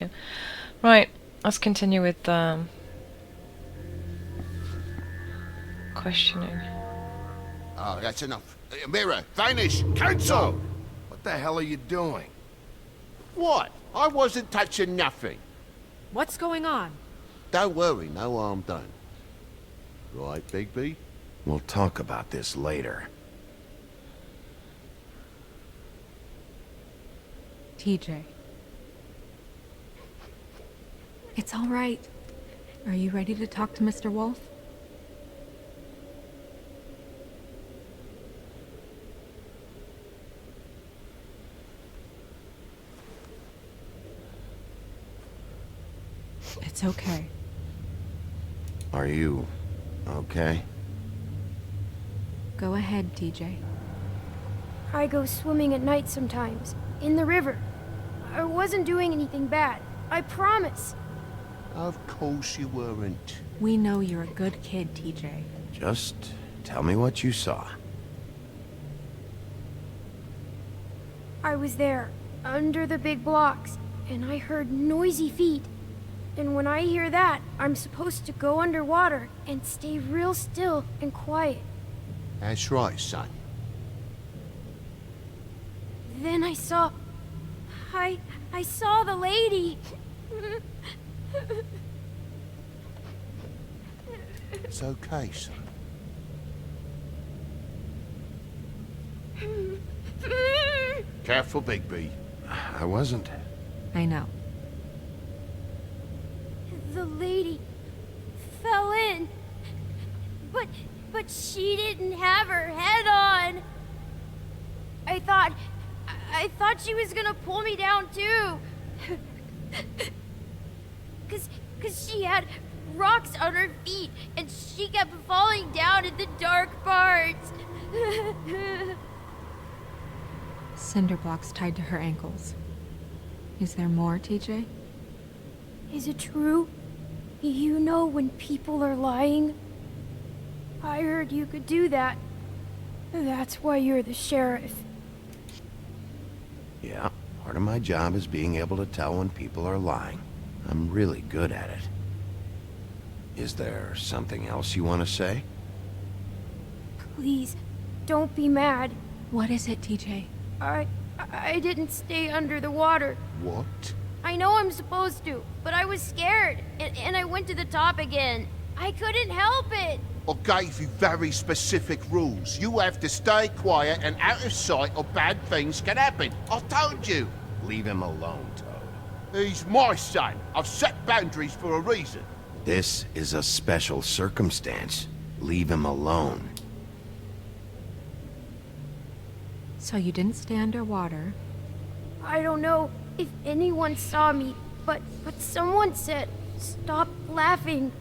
Yeah. Right, let's continue with questioning. Oh, that's enough. Mirror, vanish, cancel! What the hell are you doing? What? I wasn't touching nothing. What's going on? Don't worry, no harm done. Right, Bigby? We'll talk about this later. TJ. It's all right. Are you ready to talk to Mr. Wolf? It's okay. Are you okay? Go ahead, TJ. I go swimming at night sometimes, in the river. I wasn't doing anything bad, I promise. Of course you weren't. We know you're a good kid, TJ. Just tell me what you saw. I was there, under the big blocks, and I heard noisy feet. And when I hear that, I'm supposed to go underwater and stay real still and quiet. That's right, son. Then I saw... I saw the lady. It's okay, son. Careful, Bigby. I wasn't. I know. The lady fell in. But she didn't have her head on. I thought she was gonna pull me down too. Cause she had rocks on her feet and she kept falling down in the dark parts. Cinder blocks tied to her ankles. Is there more, TJ? Is it true? You know when people are lying? I heard you could do that. That's why you're the sheriff. Yeah, part of my job is being able to tell when people are lying. I'm really good at it. Is there something else you want to say? Please, don't be mad. What is it, TJ? I didn't stay under the water. What? I know I'm supposed to, but I was scared, and I went to the top again. I couldn't help it. I gave you very specific rules. You have to stay quiet and out of sight or bad things can happen. I told you. Leave him alone, Toad. He's my son. I've set boundaries for a reason. This is a special circumstance. Leave him alone. So you didn't stay underwater. I don't know if anyone saw me, but someone said, "Stop laughing."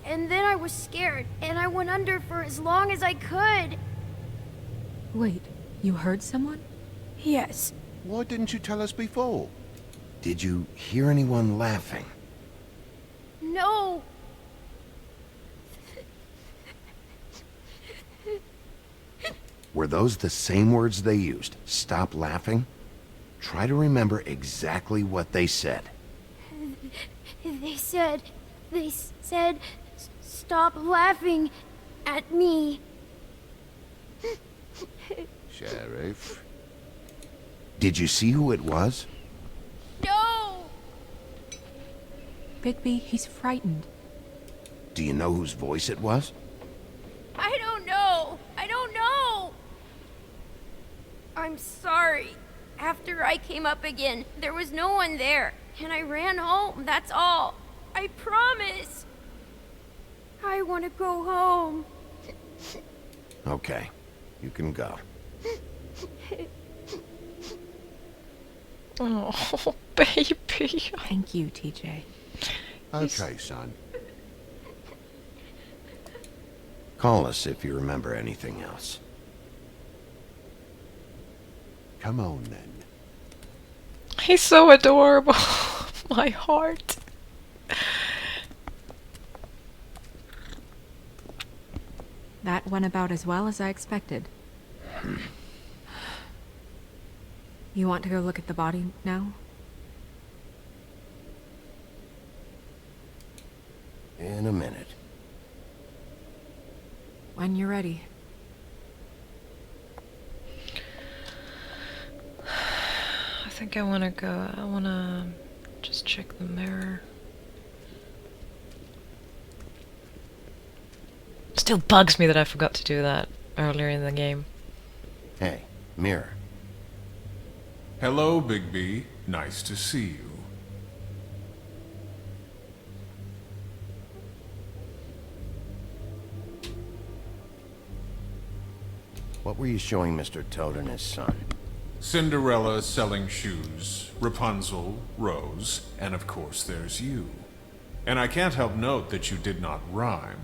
And then I was scared, and I went under for as long as I could. Wait, you heard someone? Yes. Why didn't you tell us before? Did you hear anyone laughing? No. Were those the same words they used? Stop laughing? Try to remember exactly what they said. They said, "Stop laughing at me." Sheriff? Did you see who it was? No. Bigby, he's frightened. Do you know whose voice it was? I don't know. I'm sorry. After I came up again, there was no one there, and I ran home, that's all. I promise. I want to go home. Okay, you can go. Oh, baby. Thank you, TJ. Okay, son. Call us if you remember anything else. Come on, then. He's so adorable. My heart. That went about as well as I expected. You want to go look at the body now? In a minute. When you're ready. I think I wanna go. I wanna just check the mirror. Still bugs me that I forgot to do that earlier in the game. Hey, mirror. Hello, Bigby. Nice to see you. What were you showing Mr. Toad and his son? Cinderella selling shoes, Rapunzel, Rose, and of course there's you. And I can't help note that you did not rhyme.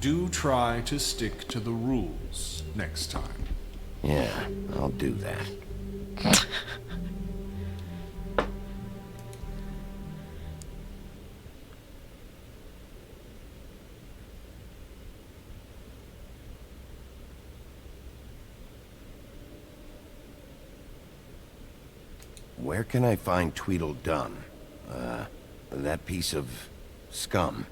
Do try to stick to the rules next time. Yeah, I'll do that. Where can I find Tweedledum? That piece of scum.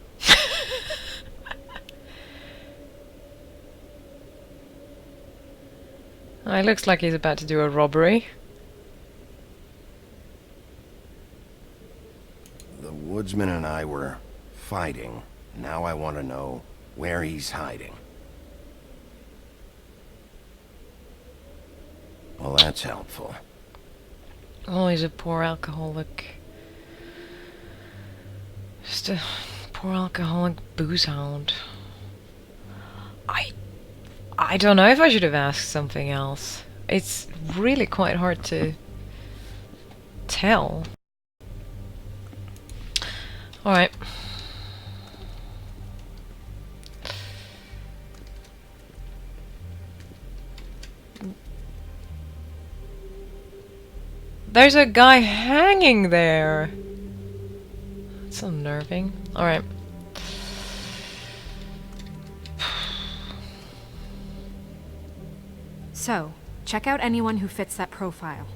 It looks like he's about to do a robbery. The woodsman and I were fighting. Now I want to know where he's hiding. Well, that's helpful. Oh, he's a poor alcoholic. Just a poor alcoholic booze hound. I don't know if I should have asked something else. It's really quite hard to tell. Alright. There's a guy hanging there. That's unnerving. Alright. So, check out anyone who fits that profile.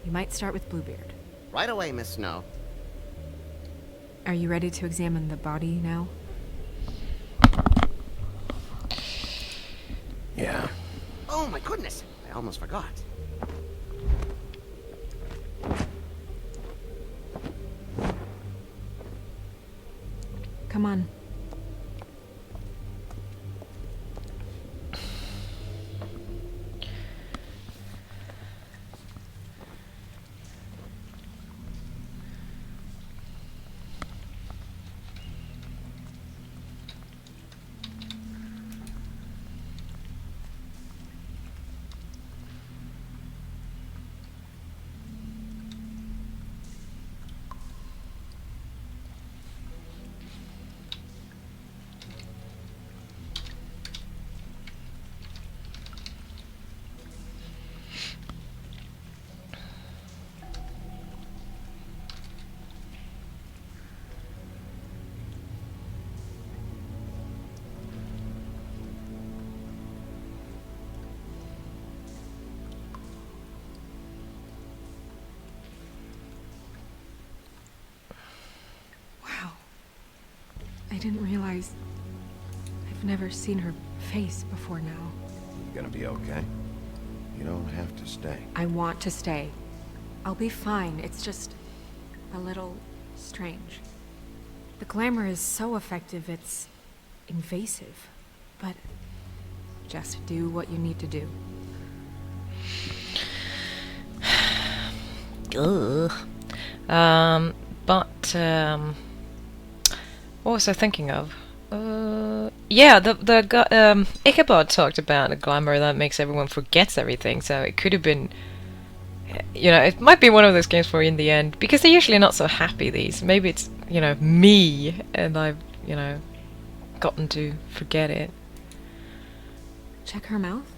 You might start with Bluebeard. Right away, Miss Snow. Are you ready to examine the body now? Yeah. Oh my goodness! I almost forgot. Come on. I didn't realize I've never seen her face before now. You gonna be okay? You don't have to stay. I want to stay. I'll be fine. It's just a little strange. The glamour is so effective, it's invasive. But just do what you need to do. Ugh. What was I thinking of? Yeah, the Ichabod talked about a glamour that makes everyone forgets everything, so it could have been, you know, it might be one of those games for in the end, because they're usually not so happy, these. Maybe it's, you know, me, and I've, you know, gotten to forget it. Check her mouth.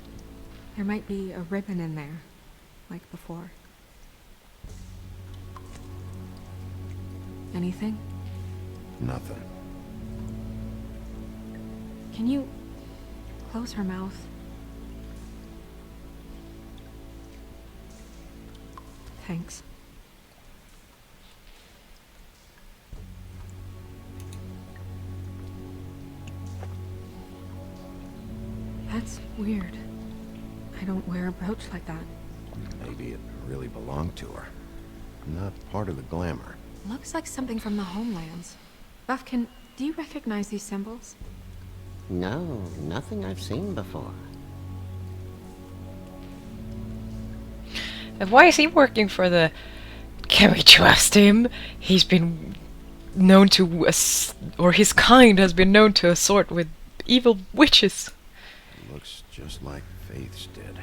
There might be a ribbon in there, like before. Anything? Nothing. Can you close her mouth? Thanks. That's weird. I don't wear a brooch like that. Maybe it really belonged to her. Not part of the glamour. Looks like something from the homelands. Buffkin, do you recognize these symbols? No, nothing I've seen before. And why is he working for the... Can we trust him? He's been known to... or his kind has been known to assort with evil witches. Looks just like Faith's did.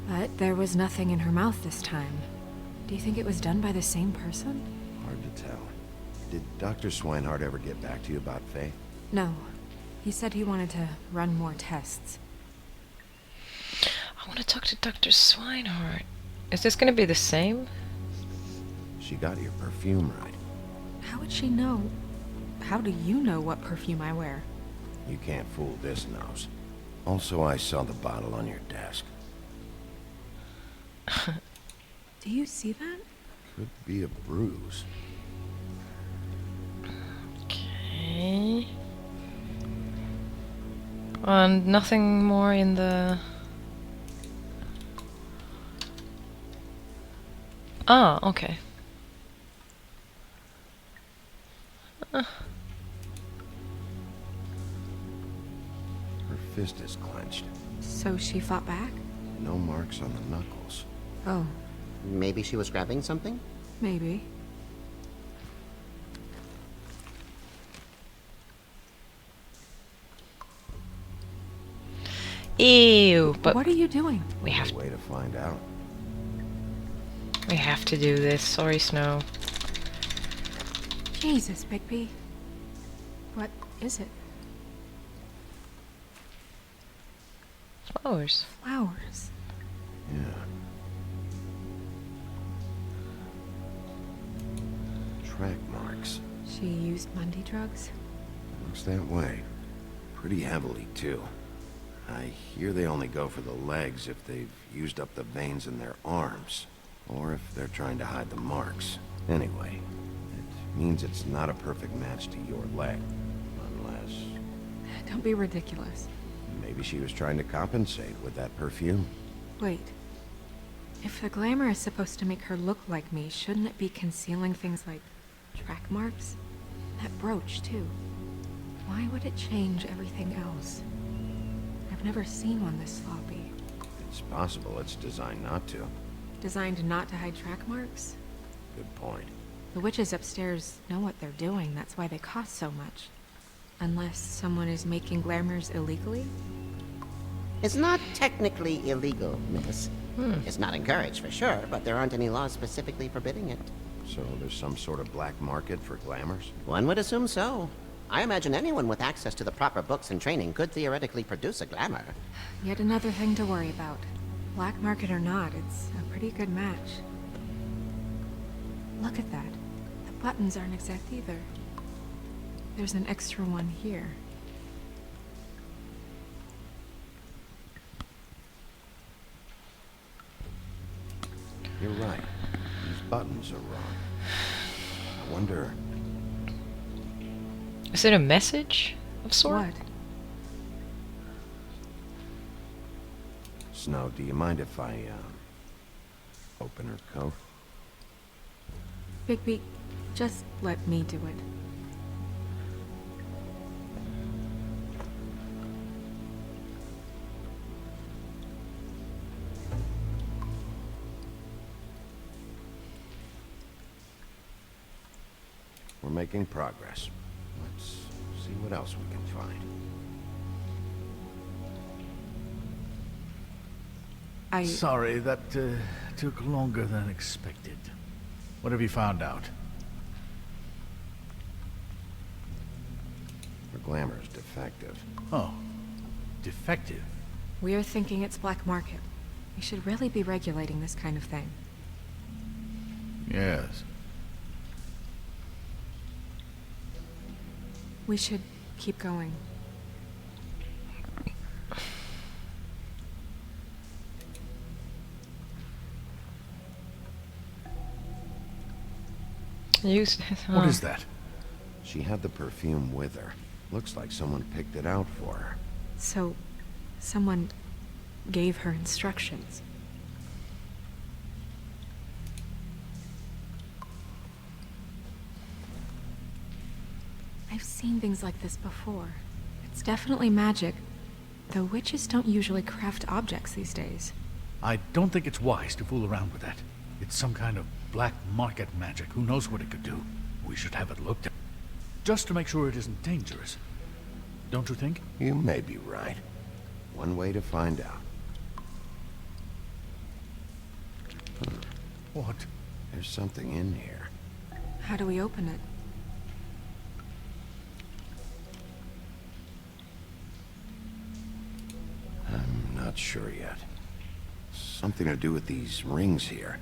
But there was nothing in her mouth this time. Do you think it was done by the same person? Hard to tell. Did Dr. Swinehart ever get back to you about Faith? No. He said he wanted to run more tests. I want to talk to Dr. Swinehart. Is this going to be the same? She got your perfume right. How would she know? How do you know what perfume I wear? You can't fool this nose. Also, I saw the bottle on your desk. Do you see that? Could be a bruise. Okay. And nothing more in the... Ah, okay. Her fist is clenched. So she fought back? No marks on the knuckles. Oh, Maybe she was grabbing something? maybe. Ew, but What are you doing? we have No way to find out. to do this. Sorry, Snow. Jesus, Bigby. What is it? Flowers. Flowers. Yeah. Track marks. She used Mundy drugs? Looks that way. Pretty heavily, too. I hear they only go for the legs if they've used up the veins in their arms. Or if they're trying to hide the marks. Anyway, it means it's not a perfect match to your leg. Unless... Don't be ridiculous. maybe she was trying to compensate with that perfume. Wait. If the glamour is supposed to make her look like me, shouldn't it be concealing things like track marks? That brooch, too. Why would it change everything else? I've never seen one this sloppy. It's possible it's designed not to. Designed not to hide track marks? Good point. The witches upstairs know what they're doing, that's why they cost so much. Unless someone is making glamours illegally? It's not technically illegal, miss. It's not encouraged for sure, but there aren't any laws specifically forbidding it. So there's some sort of black market for glamours? One would assume so. I imagine anyone with access to the proper books and training could theoretically produce a glamour. Yet another thing to worry about. Black market or not, it's a pretty good match. Look at that. The buttons aren't exact either. There's an extra one here. You're right. These buttons are wrong. I wonder... Is it a message of sort? What? Snow, do you mind if I, open her coat? Bigby, just let me do it. We're making progress. Let's see what else we can find. Sorry, that took longer than expected. What have you found out? Her glamour's defective. Oh, defective. We're thinking it's black market. We should really be regulating this kind of thing. Yes. We should keep going. Use. What is that? She had the perfume with her. Looks like someone picked it out for her. So, Someone gave her instructions. I've seen things like this before. It's definitely magic, though witches don't usually craft objects these days. I don't think it's wise to fool around with that. It's some kind of black market magic. Who knows what it could do? We should have it looked at. Just to make sure it isn't dangerous. Don't you think? You may be right. One way to find out. What? There's something in here. How do we open it? I'm not sure yet. Something to do with these rings here.